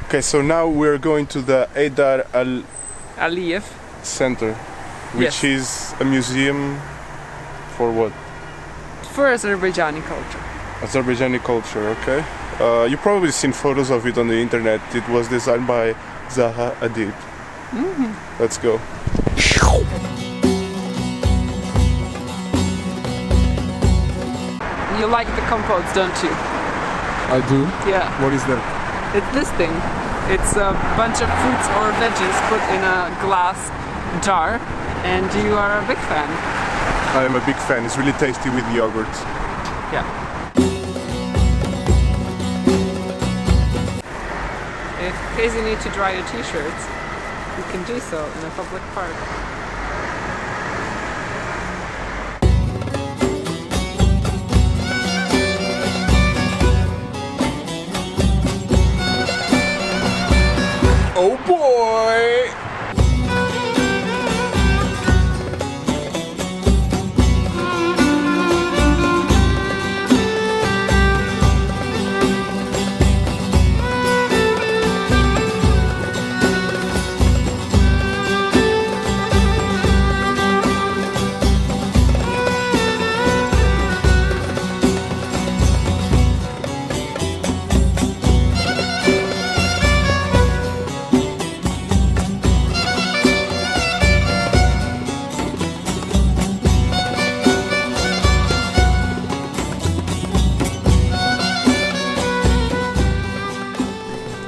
Okay, so now we're going to the Heydar Aliyev Center, which Yes. is a museum for what? for Azerbaijani culture. Azerbaijani culture, okay. You've probably seen photos of it on the internet. It was designed by Zaha Hadid. Let's go. You like the compotes, don't you? I do. Yeah. What is that? It's this thing. It's a bunch of fruits or veggies put in a glass jar, and you are a big fan. I am a big fan. It's really tasty with yogurt. Yeah. In case you need to dry your t-shirts, you can do so in a public park. Oh boy!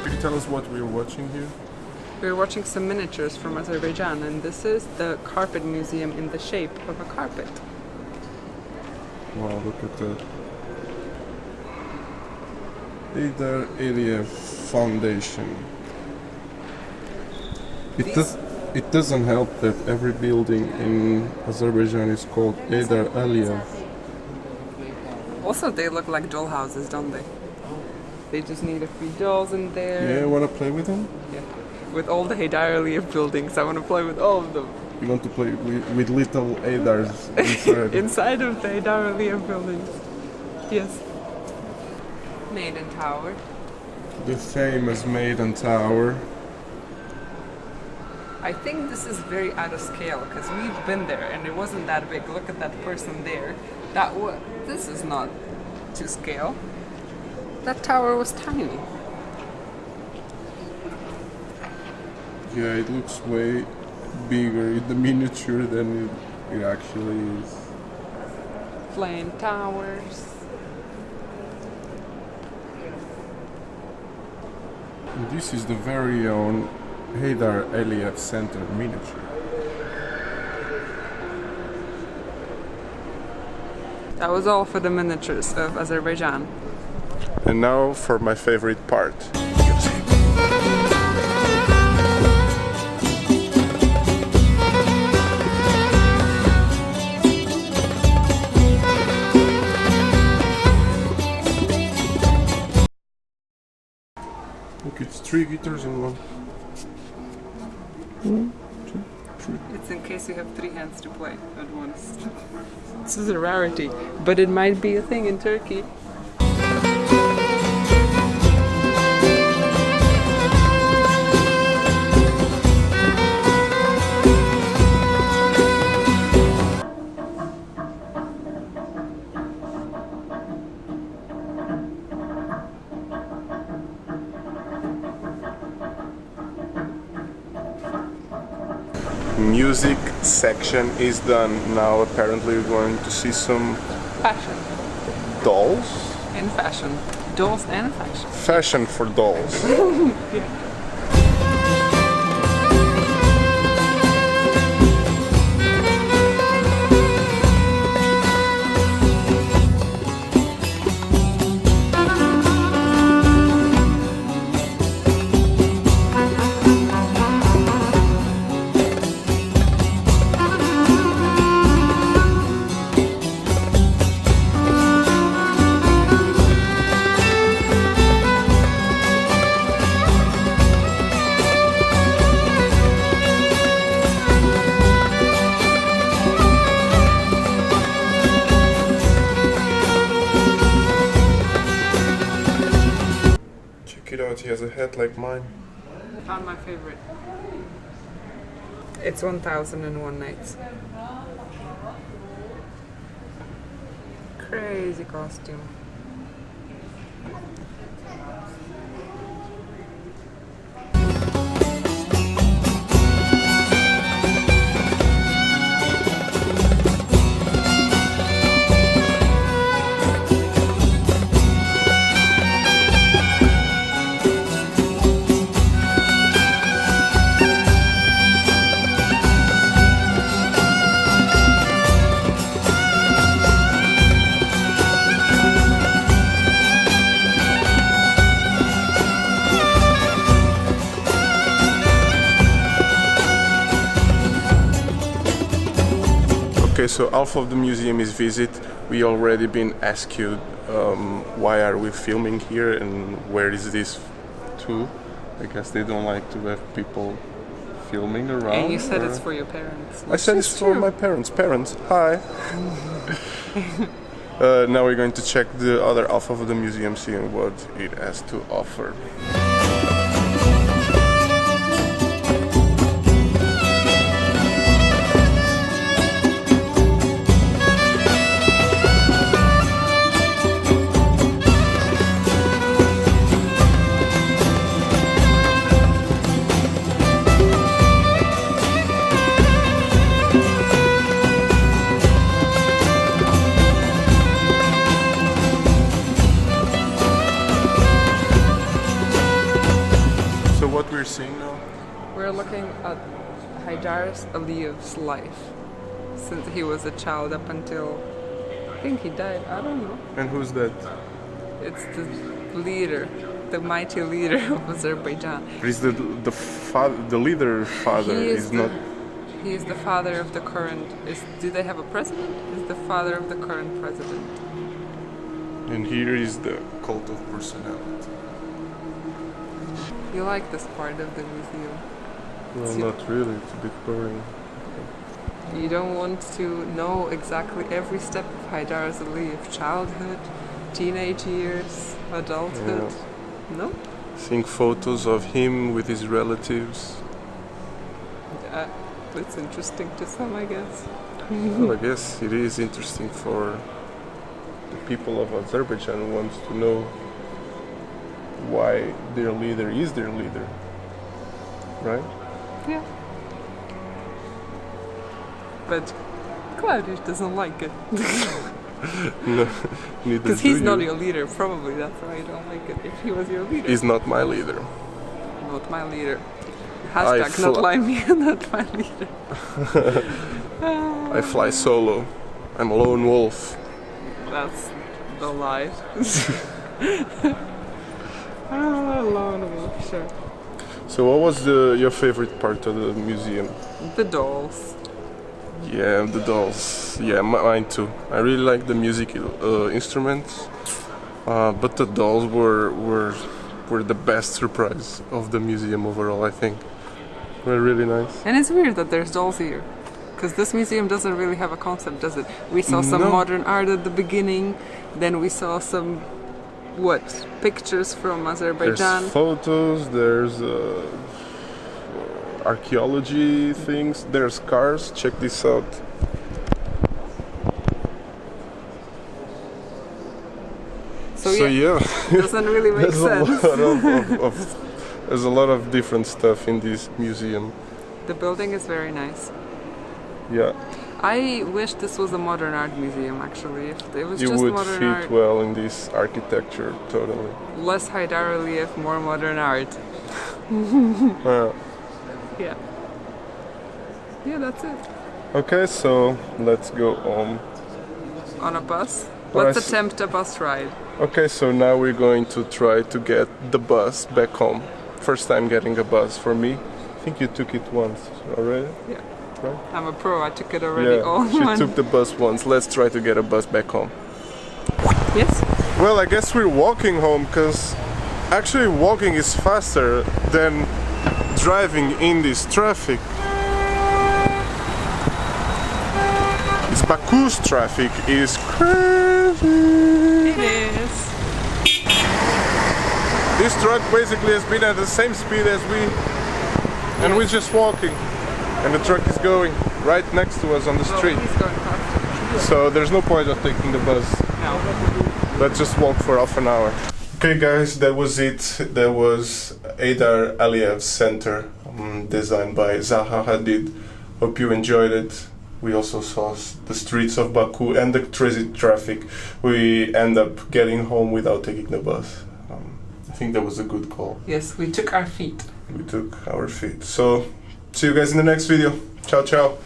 Could you tell us what we're watching here? We're watching some miniatures from Azerbaijan, and this is the carpet museum in the shape of a carpet. Wow, look at that. Heydar Aliyev Foundation. It doesn't help that every building in Azerbaijan is called Heydar Aliyev. Also, they look like doll houses, don't they? They just need a few dolls in there. Yeah, wanna play with them? Yeah. With all the Heydar Aliyev buildings, I want to play with all of them. You want to play with little Heydars inside? Inside of the Heydar Aliyev buildings. Yes. Maiden Tower. The famous Maiden Tower. I think this is very out of scale because we've been there and it wasn't that big. Look at that person there. This is not to scale. That tower was tiny. Yeah, it looks way bigger in the miniature than it actually is. Flame towers. And this is the very own Heydar Aliyev Center miniature. That was all for the miniatures of Azerbaijan. And now for my favorite part. Look, it's 3 guitars in one. 1, 2, 3. It's in case you have 3 hands to play at once. This is a rarity, but it might be a thing in Turkey. Music section is done. Now apparently we're going to see some Fashion. dolls. In fashion. Dolls and fashion. Fashion for dolls. Check it out, he has a hat like mine. I found my favorite. It's 1001 Nights. Crazy costume. Okay, so half of the museum is visit. We already been asked you why are we filming here and where is this to? I guess they don't like to have people filming around. And you said it's for your parents. I said it's for my parents. Parents, hi. Now we're going to check the other half of the museum, seeing what it has to offer. What we're seeing now? We're looking at Heydar Aliyev's life since he was a child up until I think he died. I don't know. And who's that? It's the leader, the mighty leader of Azerbaijan. Is the leader father? He is the father of the current. Do they have a president? He's the father of the current president. And here is the cult of personality. You like this part of the museum? Well, not really. It's a bit boring. You don't want to know exactly every step of Heydar Aliyev, childhood, teenage years, adulthood. Yeah. No? Seeing photos of him with his relatives. It's interesting to some, I guess. Well, I guess it is interesting for the people of Azerbaijan who wants to know why their leader is their leader, right? Yeah. But Claudio doesn't like it. No, neither because he's not your leader, probably that's why you don't like it. If he was your leader. He's not my leader. Not my leader. Hashtag not my leader. I fly solo. I'm a lone wolf. That's the lie. Lone wolf, sure. So what was your favorite part of the museum? The dolls. Yeah, the dolls. Yeah, mine too. I really like the musical instruments, but the dolls were the best surprise of the museum overall, I think. They're really nice. And it's weird that there's dolls here, because this museum doesn't really have a concept, does it? We saw some modern art at the beginning, then we saw some pictures from Azerbaijan. There's photos, there's archaeology things, there's cars. Check this out. So yeah, doesn't really make sense. There's a lot of different stuff in this museum. The building is very nice. Yeah. I wish this was a modern art museum, actually. If it was you just would modern fit art, well in this architecture, totally. Less Heydar Aliyev, more modern art. Yeah. Yeah, that's it. Okay, so let's go on. On a bus? Let's attempt a bus ride. Okay, so now we're going to try to get the bus back home. First time getting a bus for me. I think you took it once already? Yeah. Right? I'm a pro, I took it already all she took the bus once. Let's try to get a bus back home. Yes? Well, I guess we're walking home because actually walking is faster than driving in this traffic. This Baku's traffic is crazy. It is. This truck basically has been at the same speed as we, and we're just walking, and the truck is going right next to us on the street. He's going faster. So there's no point of taking the bus. No. Let's just walk for half an hour. Okay guys, that was it. That was Heydar Aliyev's center, designed by Zaha Hadid. Hope you enjoyed it. We also saw the streets of Baku and the crazy traffic. We end up getting home without taking the bus. I think that was a good call. Yes, we took our feet. We took our feet. So, see you guys in the next video. Ciao, ciao.